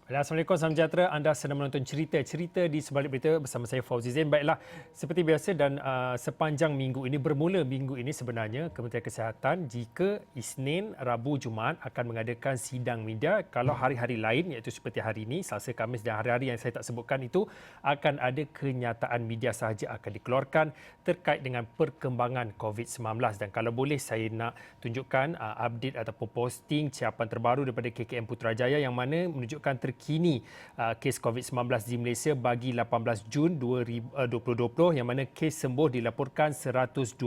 Assalamualaikum, salam sejahtera. Anda sedang menonton cerita di sebalik berita bersama saya Fauzi Zain. Baiklah, seperti biasa dan sepanjang minggu ini, bermula minggu ini sebenarnya Kementerian Kesihatan jika Isnin, Rabu, Jumaat akan mengadakan sidang media. Kalau hari-hari lain iaitu seperti hari ini, Selasa, Khamis dan hari-hari yang saya tak sebutkan itu akan ada kenyataan media sahaja akan dikeluarkan terkait dengan perkembangan COVID-19. Dan kalau boleh saya nak tunjukkan update ataupun posting siapan terbaru daripada KKM Putrajaya yang mana menunjukkan terkini kes COVID-19 di Malaysia bagi 18 Jun 2020 yang mana kes sembuh dilaporkan 127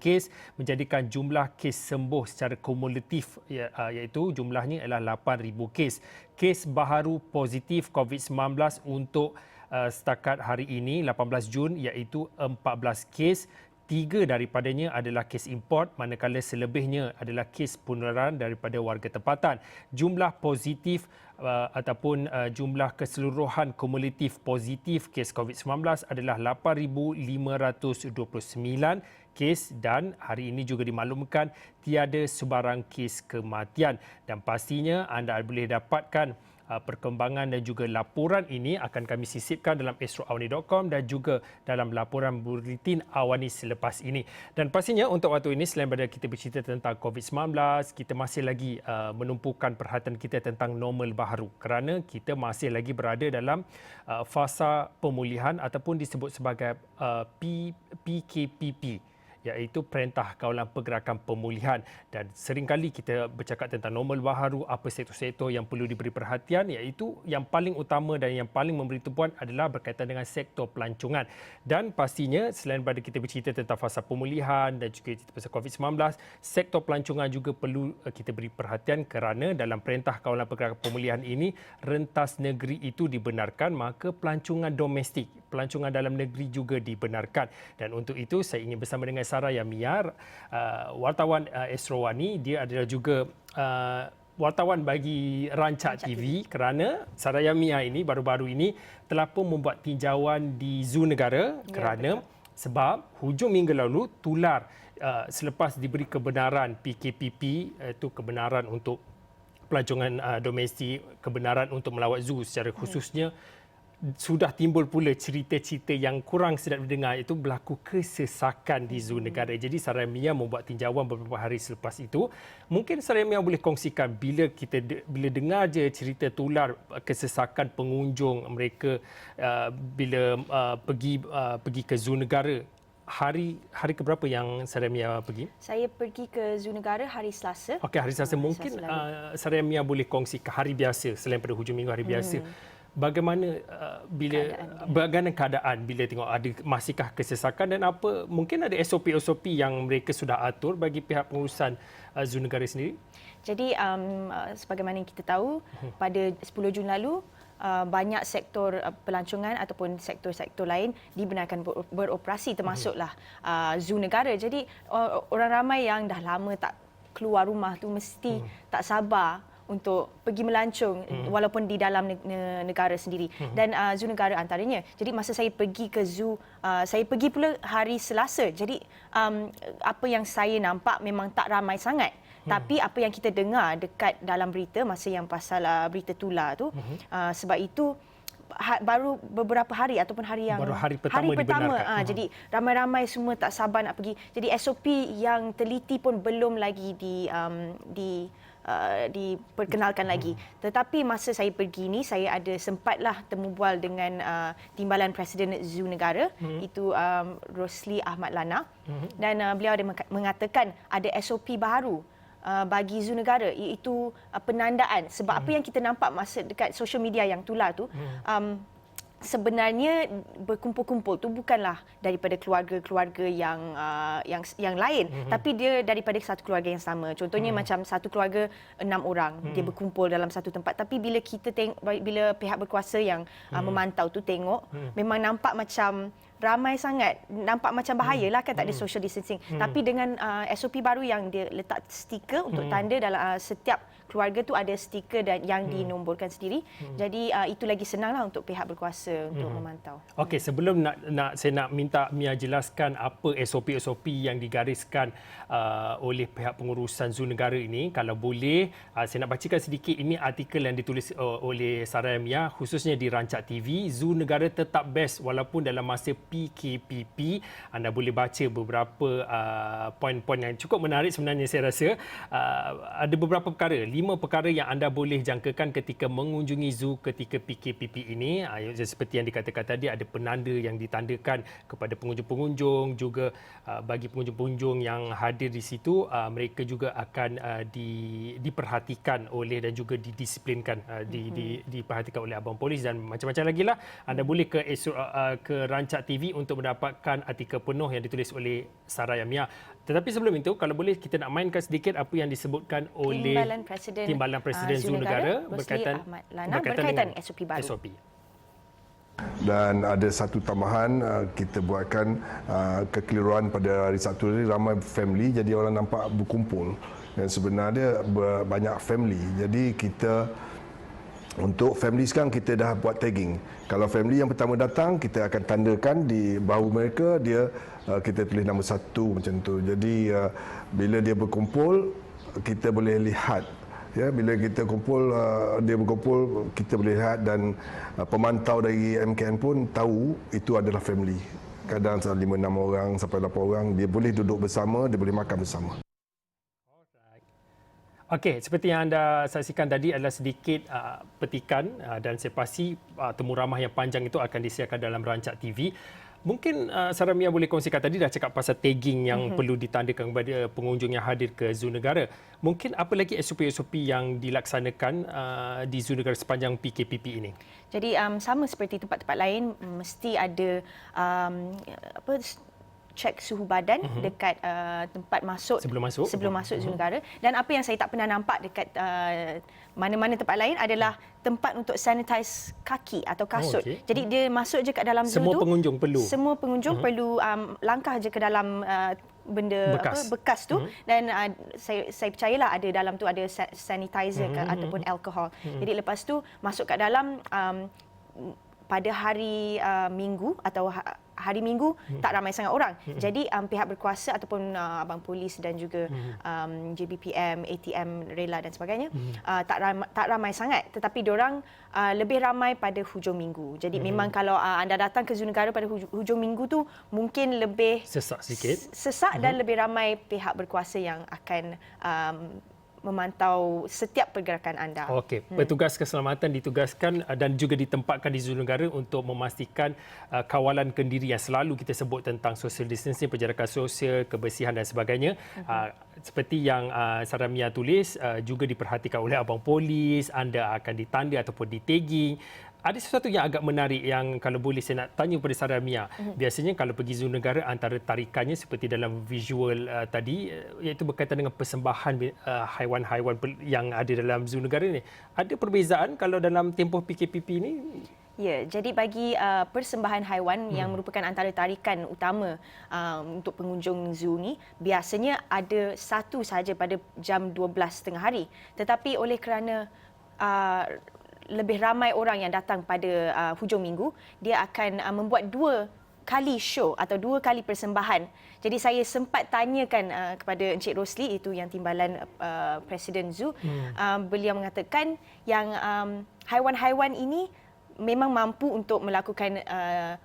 kes menjadikan jumlah kes sembuh secara kumulatif iaitu jumlahnya ialah 8,000 kes. Kes baharu positif COVID-19 untuk setakat hari ini 18 Jun iaitu 14 kes. 3 daripadanya adalah kes import manakala selebihnya adalah kes penularan daripada warga tempatan. Jumlah positif ataupun jumlah keseluruhan kumulatif positif kes COVID-19 adalah 8,529 kes dan hari ini juga dimaklumkan tiada sebarang kes kematian. Dan pastinya anda boleh dapatkan perkembangan dan juga laporan ini akan kami sisipkan dalam astroawani.com dan juga dalam laporan buletin awani selepas ini. Dan pastinya untuk waktu ini selain daripada kita bercerita tentang COVID-19, kita masih lagi menumpukan perhatian kita tentang normal baharu kerana kita masih lagi berada dalam fasa pemulihan ataupun disebut sebagai PKPP, iaitu Perintah Kawalan Pergerakan Pemulihan. Dan seringkali kita bercakap tentang normal baharu, apa sektor-sektor yang perlu diberi perhatian, iaitu yang paling utama dan yang paling memberi tumpuan adalah berkaitan dengan sektor pelancongan. Dan pastinya selain daripada kita bercerita tentang fasa pemulihan dan juga cerita pasal COVID-19, sektor pelancongan juga perlu kita beri perhatian kerana dalam Perintah Kawalan Pergerakan Pemulihan ini, rentas negeri itu dibenarkan, maka pelancongan domestik, pelancongan dalam negeri juga dibenarkan. Dan untuk itu saya ingin bersama dengan Saraya Mia, wartawan Astro-Wani. Dia adalah juga wartawan bagi Rancak TV kerana Saraya Mia ini baru-baru ini telah pun membuat tinjauan di Zoo Negara kerana sebab hujung minggu lalu tular selepas diberi kebenaran PKPP, iaitu kebenaran untuk pelancongan domestik, kebenaran untuk melawat zoo secara khususnya, sudah timbul pula cerita-cerita yang kurang sedap didengar, iaitu berlaku kesesakan di Zoo Negara. Jadi Saraya Mia membuat tinjauan beberapa hari selepas itu. Mungkin Saraya Mia boleh kongsikan bila dengar je cerita tular kesesakan pengunjung mereka bila pergi ke Zoo Negara. Hari keberapa yang Saraya Mia pergi? Saya pergi ke Zoo Negara hari Selasa. Okey, hari Selasa. Mungkin Saraya Mia boleh kongsikan hari biasa selain pada hujung minggu hari biasa. Bagaimana bagaimana keadaan bila tengok ada masihkah kesesakan dan apa mungkin ada SOP yang mereka sudah atur bagi pihak pengurusan Zoo Negara sendiri? Jadi sebagaimana yang kita tahu pada 10 Jun lalu banyak sektor pelancongan ataupun sektor-sektor lain dibenarkan beroperasi termasuklah Zoo Negara. Jadi orang ramai yang dah lama tak keluar rumah tu mesti tak sabar untuk pergi melancong walaupun di dalam negara sendiri. Dan Zoo Negara antaranya. Jadi masa saya pergi ke zoo, saya pergi pula hari Selasa. Jadi apa yang saya nampak memang tak ramai sangat. Tapi apa yang kita dengar dekat dalam berita masa yang pasal berita tular tu, sebab itu baru beberapa hari ataupun hari pertama jadi ramai-ramai semua tak sabar nak pergi. Jadi SOP yang teliti pun belum lagi diperkenalkan lagi. Tetapi masa saya pergi ni, saya ada sempatlah temu bual dengan Timbalan Presiden Zoo Negara, itu Rosli Ahmad Lana, dan beliau ada mengatakan ada SOP baru bagi Zoo Negara, iaitu penandaan. Sebab apa yang kita nampak masa dekat social media yang tular tu, sebenarnya berkumpul-kumpul tu bukanlah daripada keluarga-keluarga yang lain, tapi dia daripada satu keluarga yang sama. Contohnya macam satu keluarga 6 orang dia berkumpul dalam satu tempat, tapi bila kita bila pihak berkuasa yang memantau tu tengok, memang nampak macam ramai sangat, nampak macam bahayalah kan, tak ada social distancing. Tapi dengan SOP baru yang dia letak stiker untuk tanda dalam setiap keluarga tu ada stiker dan yang dinomborkan sendiri. Jadi itu lagi senanglah untuk pihak berkuasa untuk memantau. Okey, sebelum saya nak minta Mia jelaskan apa SOP-SOP yang digariskan oleh pihak pengurusan Zoo Negara ini. Kalau boleh, saya nak bacakan sedikit ini artikel yang ditulis oleh Saraya Mia khususnya di Rancak TV. Zoo Negara tetap best walaupun dalam masa PKPP. Anda boleh baca beberapa poin-poin yang cukup menarik sebenarnya saya rasa. Ada beberapa perkara, 5 perkara yang anda boleh jangkakan ketika mengunjungi zoo ketika PKPP ini. Seperti yang dikatakan tadi, ada penanda yang ditandakan kepada pengunjung-pengunjung, juga bagi pengunjung-pengunjung yang hadir di situ, mereka juga akan diperhatikan oleh dan juga didisiplinkan, diperhatikan oleh abang polis dan macam-macam lagi lah. Anda boleh ke Rancak TV untuk mendapatkan artikel penuh yang ditulis oleh Saraya Mia. Tetapi sebelum itu, kalau boleh kita nak mainkan sedikit apa yang disebutkan oleh Timbalan Presiden Zoo Negara berkaitan dengan SOP baru. SOP. Dan ada satu tambahan, kita buatkan kekeliruan pada hari Sabtu ini, ramai family jadi orang nampak berkumpul dan sebenarnya banyak family. Jadi kita untuk family sekarang kita dah buat tagging. Kalau family yang pertama datang, kita akan tandakan di bahu mereka, kita tulis nombor 1 macam tu. Jadi bila dia berkumpul, kita boleh lihat. Ya, bila kita dia berkumpul, kita boleh lihat dan pemantau dari MKN pun tahu itu adalah family. Kadang 5-6 orang sampai 8 orang, dia boleh duduk bersama, dia boleh makan bersama. Okey, seperti yang anda saksikan tadi adalah sedikit petikan dan saya pasti temu ramah yang panjang itu akan disiarkan dalam Rancak TV. Mungkin Saraya Mia boleh kongsikan, tadi dah cakap pasal tagging yang perlu ditandakan kepada pengunjung yang hadir ke Zoo Negara. Mungkin apa lagi SOP-SOP yang dilaksanakan di Zoo Negara sepanjang PKPP ini? Jadi sama seperti tempat-tempat lain, mesti ada cek suhu badan dekat tempat masuk sebelum masuk Zoo Negara. Dan apa yang saya tak pernah nampak dekat mana-mana tempat lain adalah tempat untuk sanitize kaki atau kasut. Jadi dia masuk je kat dalam zoo tu. Semua pengunjung perlu langkah je ke dalam benda bekas tu dan saya percayalah ada dalam tu ada sanitizer ataupun alkohol. Jadi lepas tu masuk kat dalam pada hari Minggu atau hari Minggu tak ramai sangat orang. Jadi pihak berkuasa ataupun abang polis dan juga JBPM, ATM, Rela dan sebagainya tak ramai sangat, tetapi diorang lebih ramai pada hujung minggu. Jadi memang kalau anda datang ke Zoo Negara pada hujung minggu tu mungkin lebih sesak dan lebih ramai pihak berkuasa yang akan memantau setiap pergerakan anda. Okey, petugas keselamatan ditugaskan dan juga ditempatkan di Zoo Negara untuk memastikan kawalan kendiri yang selalu kita sebut tentang social distancing, penjarakan sosial, kebersihan dan sebagainya. Seperti yang Saraya Mia tulis, juga diperhatikan oleh abang polis, anda akan ditanda ataupun di-tagging. Ada sesuatu yang agak menarik yang kalau boleh saya nak tanya kepada Saraya Mia. Biasanya kalau pergi Zoo Negara, antara tarikannya seperti dalam visual tadi, iaitu berkaitan dengan persembahan haiwan-haiwan yang ada dalam Zoo Negara ini. Ada perbezaan kalau dalam tempoh PKPP ini? Ya, jadi bagi persembahan haiwan yang merupakan antara tarikan utama untuk pengunjung zoo ni, biasanya ada satu sahaja pada jam 12 tengah hari. Tetapi oleh kerana lebih ramai orang yang datang pada hujung minggu, dia akan membuat 2 kali show atau 2 kali persembahan. Jadi saya sempat tanyakan kepada Encik Rosli, itu yang timbalan Presiden Zoo, beliau mengatakan yang haiwan-haiwan ini memang mampu untuk melakukan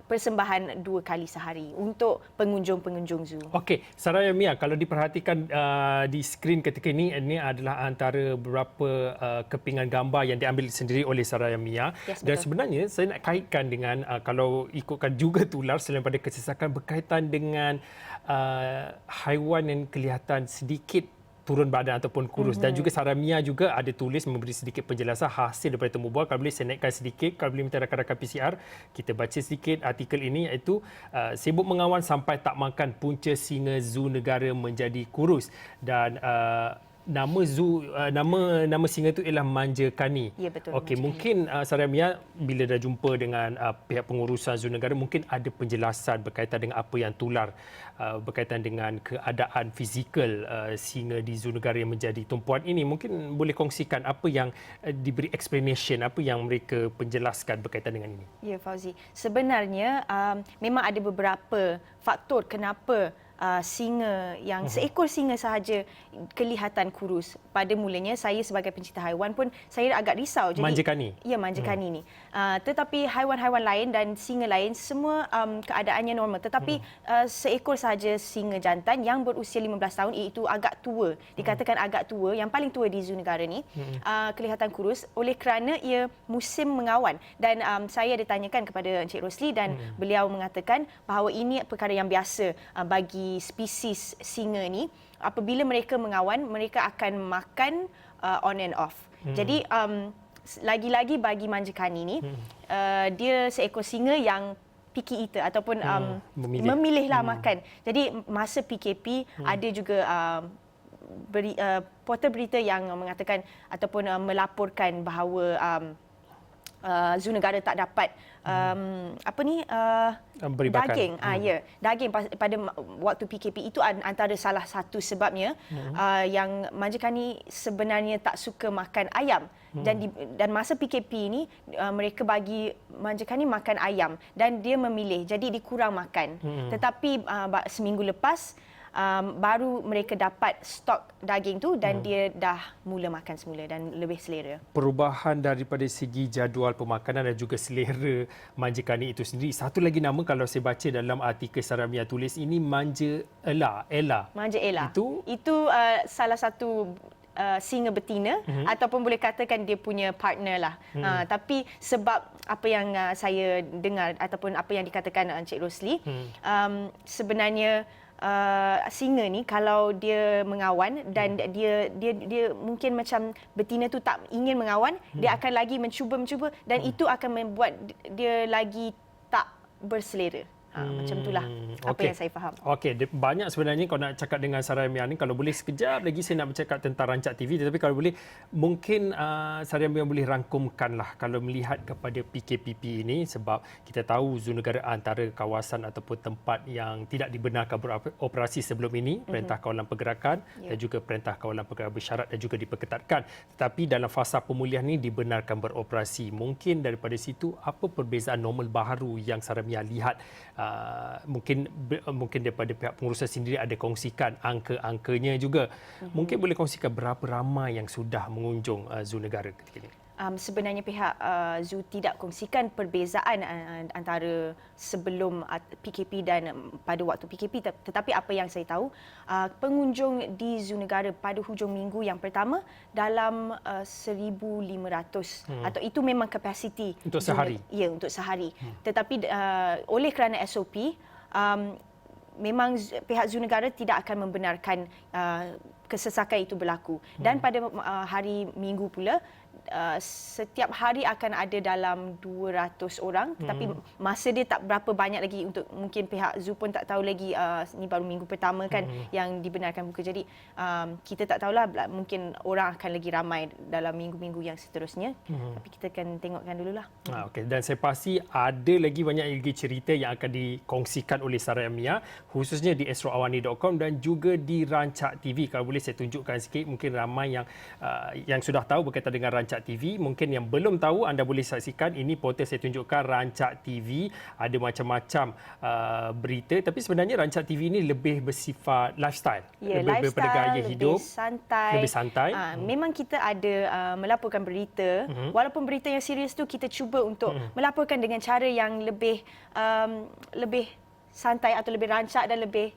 persembahan 2 kali sehari untuk pengunjung-pengunjung zoo. Okey, Saraya Mia, kalau diperhatikan di skrin ketika ini adalah antara beberapa kepingan gambar yang diambil sendiri oleh Saraya Mia. Dan sebenarnya saya nak kaitkan dengan kalau ikutkan juga tular selain pada kesesakan berkaitan dengan haiwan yang kelihatan sedikit turun badan ataupun kurus. Dan juga Saraya Mia juga ada tulis memberi sedikit penjelasan hasil daripada temu bual. Kalau boleh saya naikkan sedikit, kalau boleh minta rakan-rakan PCR, kita baca sedikit artikel ini, iaitu sibuk mengawal sampai tak makan punca singa Zoo Negara menjadi kurus. Dan nama nama singa itu ialah Manja Kani. Ya, betul, Okey, Manja mungkin Sarah Mia bila dah jumpa dengan pihak pengurusan zoo negara, mungkin ada penjelasan berkaitan dengan apa yang tular berkaitan dengan keadaan fizikal singa di zoo negara yang menjadi tumpuan ini. Mungkin boleh kongsikan apa yang diberi explanation, apa yang mereka penjelaskan berkaitan dengan ini. Ya, Fauzi. Sebenarnya memang ada beberapa faktor kenapa singa yang seekor singa sahaja kelihatan kurus. Pada mulanya saya sebagai pencinta haiwan pun saya agak risau. Jadi, Manja Kani? Ya, Manja Kani ni. Tetapi haiwan-haiwan lain dan singa lain semua keadaannya normal. Tetapi seekor sahaja singa jantan yang berusia 15 tahun, iaitu agak tua, dikatakan agak tua, yang paling tua di zoo negara ni, kelihatan kurus oleh kerana ia musim mengawan. Dan saya ditanyakan kepada Encik Rosli dan beliau mengatakan bahawa ini perkara yang biasa bagi spesies singa ni. Apabila mereka mengawan, mereka akan makan on and off. Jadi lagi-lagi bagi Manja Kani ni, dia seekor singa yang picky eater ataupun memilihlah makan. Jadi masa PKP ada juga portal berita yang mengatakan ataupun melaporkan bahawa zoo negara tak dapat daging. Daging pada waktu PKP itu antara salah satu sebabnya yang Manja Kani sebenarnya tak suka makan ayam. Dan masa PKP ini mereka bagi Manja Kani makan ayam dan dia memilih, jadi dikurang makan. Tetapi seminggu lepas baru mereka dapat stok daging tu dan dia dah mula makan semula dan lebih selera. Perubahan daripada segi jadual pemakanan dan juga selera Manja Kani itu sendiri. Satu lagi nama kalau saya baca dalam artikel Sarah Mia tulis ini, Manja Ella. Manja Ella. Itu salah satu singa betina ataupun boleh katakan dia punya partner lah. Tapi sebab apa yang saya dengar ataupun apa yang dikatakan Encik Rosli, sebenarnya singa ni kalau dia mengawan dan dia mungkin macam betina tu tak ingin mengawan, dia akan lagi mencuba dan itu akan membuat dia lagi tak berselera. Macam itulah apa yang saya faham. Okey, banyak sebenarnya kalau nak cakap dengan Sarah Mia ni. Kalau boleh sekejap lagi saya nak bercakap tentang Rancak TV, tetapi kalau boleh mungkin Sarah Mia boleh rangkumkanlah kalau melihat kepada PKPP ini, sebab kita tahu zoo negara antara kawasan ataupun tempat yang tidak dibenarkan beroperasi sebelum ini, Perintah Kawalan Pergerakan dan juga Perintah Kawalan Pergerakan Bersyarat dan juga diperketatkan. Tetapi dalam fasa pemulihan ini dibenarkan beroperasi. Mungkin daripada situ apa perbezaan normal baharu yang Sarah Mia lihat? Mungkin daripada pihak pengurusan sendiri ada kongsikan angka-angkanya juga. Mungkin boleh kongsikan berapa ramai yang sudah mengunjung zoo negara ketika ini? Sebenarnya pihak zoo tidak kongsikan perbezaan antara sebelum PKP dan pada waktu PKP. Tetapi apa yang saya tahu, pengunjung di zoo negara pada hujung minggu yang pertama dalam 1,500 atau itu memang kapasiti untuk sehari. Ya, untuk sehari. Tetapi oleh kerana SOP, memang pihak zoo negara tidak akan membenarkan kesesakan itu berlaku. Dan pada hari Minggu pula, setiap hari akan ada dalam 200 orang, tetapi masa dia tak berapa banyak lagi. Untuk mungkin pihak zoo pun tak tahu lagi, ni baru minggu pertama kan yang dibenarkan buka. Jadi kita tak tahulah, mungkin orang akan lagi ramai dalam minggu-minggu yang seterusnya. Tapi kita akan tengokkan dululah. Okey, dan saya pasti ada lagi banyak lagi cerita yang akan dikongsikan oleh Sarah Mia, khususnya di astroawani.com dan juga di Rancak TV. Kalau boleh saya tunjukkan sikit, mungkin ramai yang sudah tahu berkaitan dengan Rancak TV. Mungkin yang belum tahu, anda boleh saksikan. Ini portal saya tunjukkan, Rancak TV. Ada macam-macam berita. Tapi sebenarnya Rancak TV ini lebih bersifat lifestyle. Ya, lebih lifestyle, bergaya hidup. Lebih santai. Hmm. Memang kita ada melaporkan berita. Walaupun berita yang serius tu kita cuba untuk melaporkan dengan cara yang lebih santai atau lebih rancak dan lebih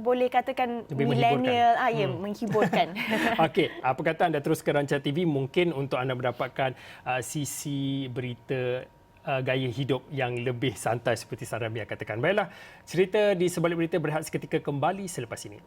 boleh katakan milenial, menghiburkan. Okey, apa kata anda terus ke Rancak TV mungkin untuk anda mendapatkan sisi berita gaya hidup yang lebih santai seperti Sarah Mia katakan. Baiklah, cerita di sebalik berita berehat seketika kembali selepas ini.